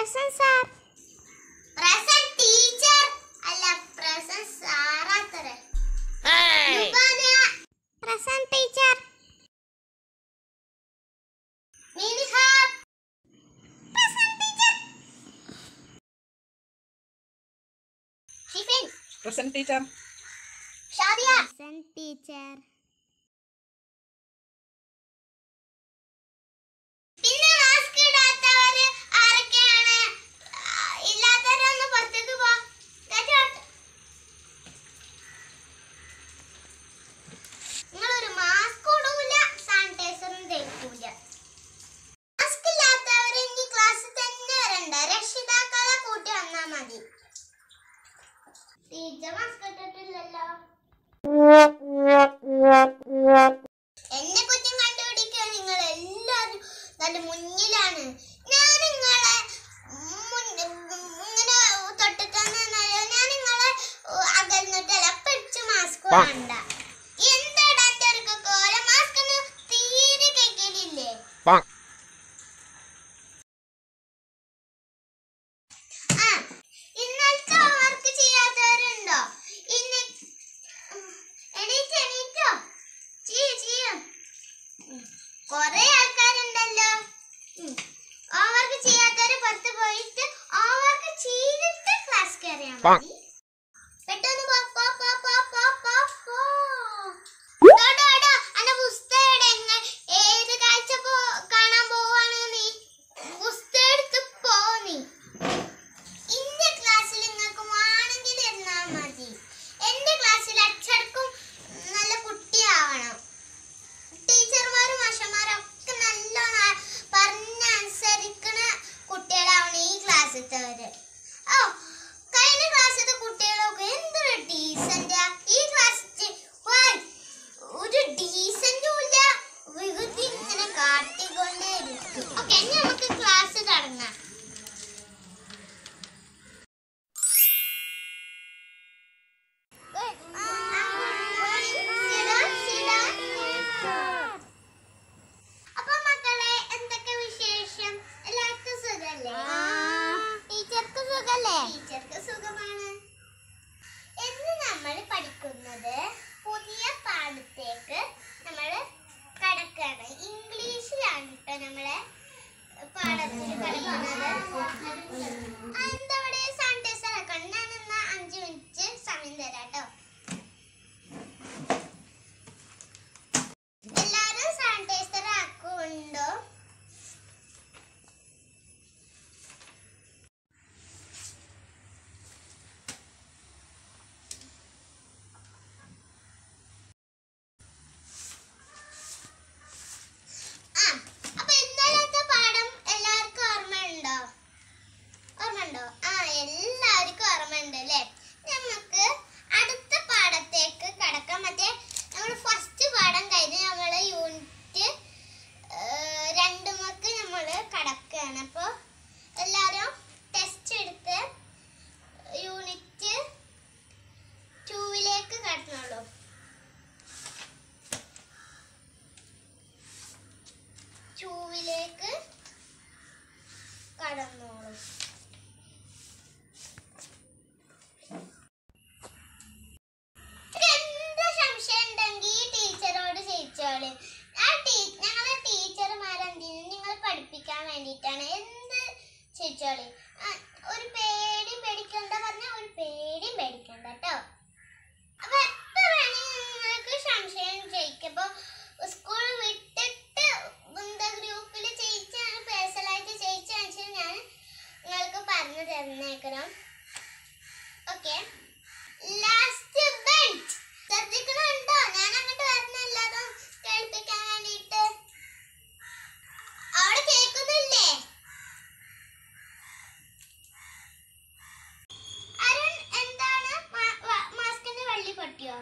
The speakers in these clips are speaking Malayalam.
Present sir. Present teacher. അല്ല present sir ആത്തരെ. ലുബാന. Present teacher. മിൻഹ. Present teacher. Shifin. Present teacher. Shadiya. Present teacher. പിന്നെ മാസ്ക് ഇടാത്തവർ ആരൊക്കെയാണ്? ഇല്ലാത്തവരൊന്ന് പുറത്തേക്ക് പോ. നിങ്ങളൊരു മാസ്ക് ഇടൂല, സാനിറ്റൈസറും തേക്കൂല. മാസ്ക് ഇല്ലാത്തവർ ഇനി ക്ലാസ്സിൽ തന്നെ വരണ്ട, രക്ഷിതാക്കളെ കൂട്ടി വന്നാൽ മതി. ടീച്ചർ മാസ്ക് ഇട്ടിട്ടില്ലല്ലോ. എന്നെ കുറ്റം കണ്ടുപിടിക്കുക നിങ്ങൾ എല്ലാവരും നല്ല മുന്നിലാണ്. ഞാൻ നിങ്ങളെ ഇങ്ങനെ തൊട്ടിട്ടൊന്നല്ലോ, ഞാൻ നിങ്ങളെ അകന്നിട്ടല്ല. പിടിച്ച് മാസ്ക് വേണ്ട. എന്താടാ മാസ്ക് ഒന്നും തീരെ കഴിക്കലില്ലേ? ഇന്നലത്തെ വർക്ക് ചെയ്യാത്തവരുണ്ടോ? എണീറ്റോ ചെയ്യും. കൊറേ ആൾക്കാരുണ്ടല്ലോ. ഹോംവർക്ക് ചെയ്യാത്തവര് പുറത്ത് പോയിട്ട് ഹോംവർക്ക് ചെയ്തിട്ട് ക്ലാസ് കയറിയാൽ മതി. പെട്ടെന്ന് ഏത് കാഴ്ച കാണാൻ പോവാണ് നീ? പുസ്തകം എടുത്ത് പോ നീ. ഇന്റെ ക്ലാസ്സിൽ നിങ്ങൾക്ക് വേണമെങ്കിൽ ഇരുന്നാ മതി. എന്റെ ക്ലാസ്സിൽ അച്ചടക്കും നല്ല കുട്ടിയാവണം. ടീച്ചർമാരും മാഷന്മാരും ഒക്കെ നല്ലോണം പറഞ്ഞനുസരിക്കണ കുട്ടികളാവണം ഈ ക്ലാസ്സിലത്തവര്. കഴിഞ്ഞ ക്ലാസ്സിലത്തെ കുട്ടികളൊക്കെ എന്തൊരു ഡീസന്റാ. ഈ ക്ലാസ് ഒരു ഡീസന്റും ഇല്ല, വികൃതി ഇങ്ങനെ കാട്ടിക്കൊണ്ടേ ഇരിക്കും. ഓക്കെ, ഇനി നമുക്ക് ക്ലാസ് തുടങ്ങാം. അപ്പൊ മക്കളെ, എന്തൊക്കെ വിശേഷം? എല്ലാവർക്കും സുഖല്ലേ? ടീച്ചർക്ക് സുഖല്ലേ? ടീച്ചർക്ക് സുഖമാണ്. ഇന്ന് നമ്മൾ പഠിക്കുന്നത് പുതിയ പാഠത്തേക്ക് നമ്മൾ കടക്കാണ്. ഇംഗ്ലീഷിലാണ് കേട്ടോ നമ്മളെ പാഠത്തിൽ പഠിക്കുന്നത്. എന്താ പറയുക, സാനിറ്റൈസർ ആക്കണം. ഞാൻ എന്നാ 5 മിനിറ്റ് സമയം തരാം കേട്ടോ. എല്ലാരും സാനിറ്റൈസർ ആക്കുന്നുണ്ടോ? അപ്പൊ ഇന്നലത്തെ പാഠം എല്ലാവർക്കും ഓർമ്മയുണ്ടോ? എല്ലാവർക്കും ഓർമ്മയുണ്ട് അല്ലേ? നമുക്ക് അടുത്ത പാഠത്തേക്ക് കടക്കാം. മറ്റേ നമ്മൾ ഫസ്റ്റ് പാഠം കഴിഞ്ഞ് നമ്മള് യൂണിറ്റ് 2 നമ്മൾ കടക്കുകയാണ്. അപ്പോൾ എല്ലാവരും ടെസ്റ്റ് എടുത്ത് യൂണിറ്റ് 2 കടന്നോളൂ. കടന്നോളൂ. എന്ത് സംശയം ഉണ്ടെങ്കിൽ ഈ ടീച്ചറോട് ചോദിച്ചോളൂ. ഞങ്ങളെ ടീച്ചർമാരെന്തിനും നിങ്ങൾ പഠിപ്പിക്കാൻ വേണ്ടിയിട്ടാണ്. എന്ത് ചോദിച്ചോളൂ. ഒരു പേടിയും പേടിക്കണ്ട പറഞ്ഞാൽ ഒരു പേടിയും പേടിക്കണ്ട കേട്ടോ. അപ്പൊ എത്ര വേണമെങ്കിൽ നിങ്ങൾക്ക് സംശയം ചോദിക്കുമ്പോൾ സ്കൂൾ വിട്ടിട്ട് എന്താ ഗ്രൂപ്പിൽ ചോദിച്ചാണ്, പേഴ്സണലായിട്ട് ചോദിച്ചാൽ ഞാൻ നിങ്ങൾക്ക് പറഞ്ഞു തന്നേക്കണം. ഓക്കെ, ലാസ്റ്റ് ബെഞ്ച് ശ്രദ്ധിക്കണുണ്ടോ? ഞാൻ അങ്ങോട്ട് വരുന്നല്ലാതും കേൾപ്പിക്കാൻ വേണ്ടിയിട്ട്. അവിടെ കേൾക്കുന്നില്ലേ? അരുൺ, എന്താണ് മാസ്കിന്റെ വള്ളി പൊട്ടിയോ?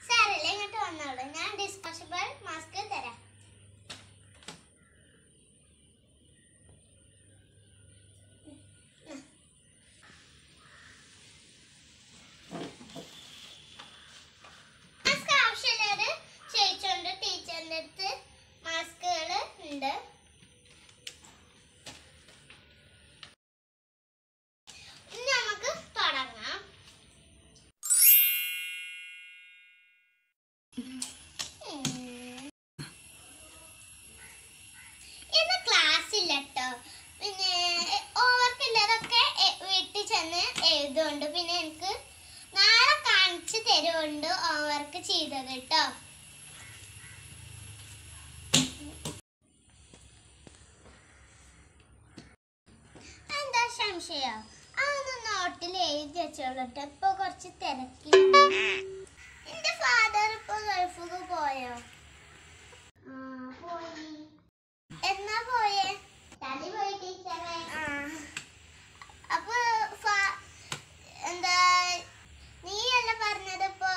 സാരല്ലേ, ഇങ്ങോട്ട് വന്നോളൂ. ഞാൻ ഡിസ്പോസിബിൾ മാസ്ക് തരാം. മാസ്ക് ആവശ്യമുള്ളവര് ചോദിച്ചോണ്ട് ടീച്ചറിന്റെ അടുത്ത് മാസ്കുകൾ ഉണ്ട്. തരുന്നുണ്ട്. പിന്നെ എനിക്ക് നാളെ കാണിച്ചു തരുന്നുണ്ട് ഹോംവർക്ക് ചെയ്തത് കേട്ടോ. എന്താ സംശയം? അതൊന്ന് നോട്ടിൽ എഴുതി വെച്ചോളട്ടെ. ഇപ്പൊ കുറച്ച് തിരക്കില്ല. എന്റെ ഫാദർ ഇപ്പൊ ഗൾഫിക്ക് പോയോ? പോയി. എന്നാ പോയേ? പോയി ടീച്ചറെ. അപ്പൊ എന്താ നീയല്ല പറഞ്ഞത് ഇപ്പൊ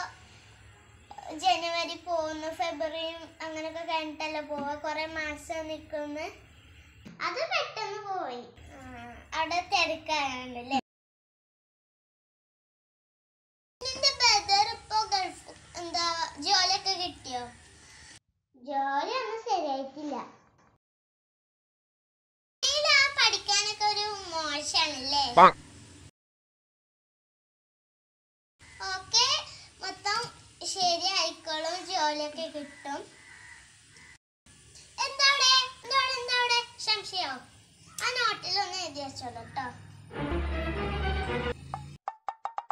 ജനുവരി പോകുന്നു, ഫെബ്രുവരിയും അങ്ങനൊക്കെ കഴിഞ്ഞിട്ടല്ല പോവാ, കൊറേ മാസം നിക്കുന്നു. അത് പെട്ടെന്ന് പോയി. അവിടെ തിരക്കായോണ്ടല്ലേ. നിന്റെ ബ്രദർ ഇപ്പൊ ഗൾഫ് എന്താ ജോലിയൊക്കെ കിട്ടിയോ? ജോലി ഒന്നും ശരിയായിട്ടില്ല. പഠിക്കാനൊക്കെ ഒരു മോശാണല്ലേ? ഓക്കെ, മൊത്തം ശരിയായിക്കോളും, ജോലിയൊക്കെ കിട്ടും. എന്താവിടെ സംശയോ? ആ നോട്ടിലൊന്ന് എഴുതി വെച്ചോളൂ കേട്ടോ.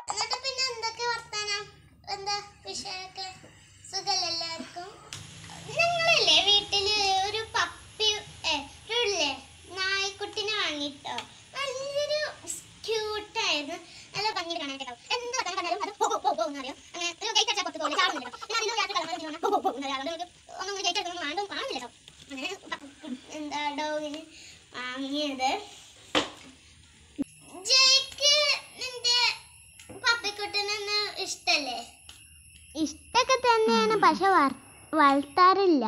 എന്നിട്ട് പിന്നെ എന്തൊക്കെ വർത്താനം? എന്താ വിഷയമൊക്കെ? സുഖല്ലേ എല്ലാവർക്കും? നിങ്ങളല്ലേ വീട്ടില് ഒരു പപ്പി ഇല്ലേ നായ്ക്കുട്ടിനെ വാങ്ങിട്ടോ? നല്ലൊരു ക്യൂട്ടായിരുന്നു, നല്ല ഭംഗി കാണാൻ കേട്ടോ. എന്ത് പറഞ്ഞാലും അത് പോകുന്നറിയോ? അങ്ങനെ ഒരു ഗേറ്റ് അടിച്ചാൽ പുറത്ത് പോലെ ചാടുന്നില്ല. ഒന്നും ഗേറ്റ് എടുക്കണം വേണ്ടും കാണില്ലല്ലോ. അങ്ങനെ എന്താ ഡോഗിന് വാങ്ങിയത്. ജയ്ക്ക് നിന്റെ പപ്പിക്കുട്ടനൊന്നും ഇഷ്ടല്ലേ? ഇഷ്ടൊക്കെ തന്നെയാണ്, പക്ഷെ വളർത്താറില്ല.